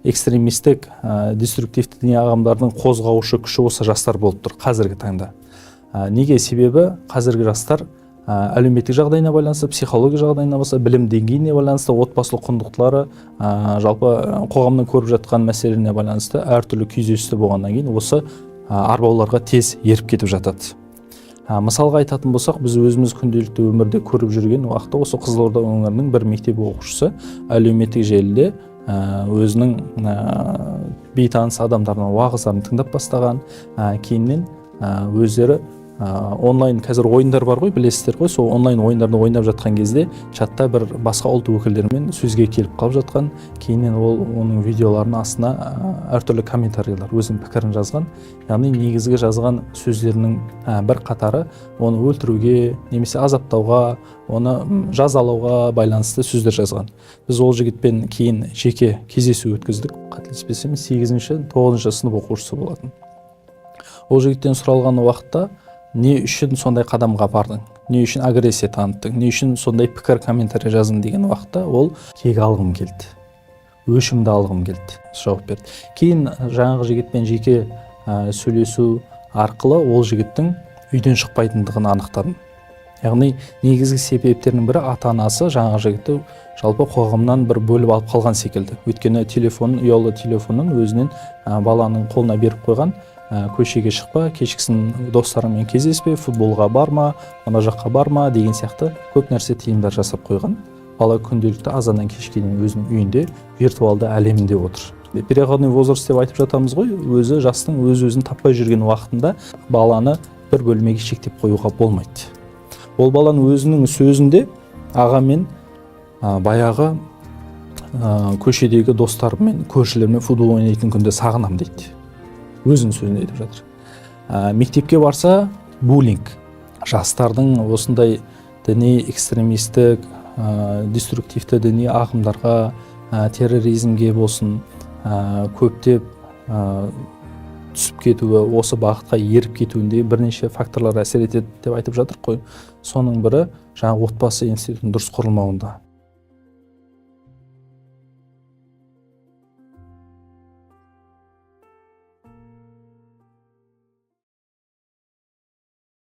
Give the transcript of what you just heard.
экстремистік, деструктивті діни ағымдардың қозғаушы күші осы жастар болып тұр қазіргі таңда. Неге? Себебі қазіргі жастар әлеуметтік жағдайына байланысты, психология жағдайына байланысты, білім деңгейіне байланысты, отбасылық құндылықтары, жалпы қоғамның көріп жатқан мәселелеріне байланысты әртүрлі күйзелісте болғаннан кейін осы арбауларға тез еріп кетіп жатады. Мысалға айтатын болсақ, біз өзіміз күнделікті өмірде көріп жүрген уақытта осы Қызылорда өңірінің бір мектеп оқушысы әлеуметтік желіде өзінің бейтаныс адамдарының уағыздарын тыңдап бастаған, кейіннен өздері онлайн қазір ойындар бар ғой, білесіздер ғой, сол онлайн ойындарды ойнап жатқан кезде чатта бір басқа ұлт өкілдерімен сөзге келіп қалып жатқан, кейіннен ол оның видеоларының астына әртүрлі комментарийлер өзінің пікірін жазған. Яғни негізгі жазған сөздерінің бір қатары оны өлтіруге, немесе азаптауға, оны жазалауға байланысты сөздер жазған. Біз ол жігітпен кейін жеке кездесу өткіздік. Қателеспесем 8-9 сынып оқушысы болатын. Ол жігіттен сұралған уақытта не үшін сондай қадамға бардың, не үшін агрессия таныттың, не үшін сондай пікір комментарий жаздың деген уақытта ол кек алғым келді, өшімді алғым келді жауап берді. Кейін жаңағы жігітпен жеке сөйлесу арқылы ол жігіттің үйден шықпайтындығын анықтадым. Яғни негізгі себептерінің бірі ата-анасы жаңағы жігітті жалпы қоғамнан бір бөліп алып қалған секілді. Өйткені ұялы телефонын өзінен баланың қолына беріп қойған, көшеге шықпа, кешкісін достарыңмен кездеспе, футболға барма, ана жаққа барма деген сияқты көп нәрсе тиымдар жасап қойған. Бала күнделікті азаннан кешке дейін өзінің үйінде, виртуалды әлемінде отыр. Переходной возраст деп айтып жатамыз ғой, өзі жастың өзін таппай жүрген уақытында баланы бір бөлмеге шектеп қоюға болмайды. Ол баланың өзінің сөзінде ағамен баяғы көшедегі достарымен, көршілермен футбол ойнайтын күнде сағынам дейді. Өзінің сөзінде айтып жатыр. Мектепке барса буллинг, жастардың осындай діни экстремистік, деструктивті діни ағымдарға, терроризмге болсын көптеп түсіп кетуі, осы бағытқа еріп кетуінде бірнеше факторлар әсер етеді деп айтып жатыр қой. Соның бірі жаңағы отбасы институтының дұрыс құрылмауында.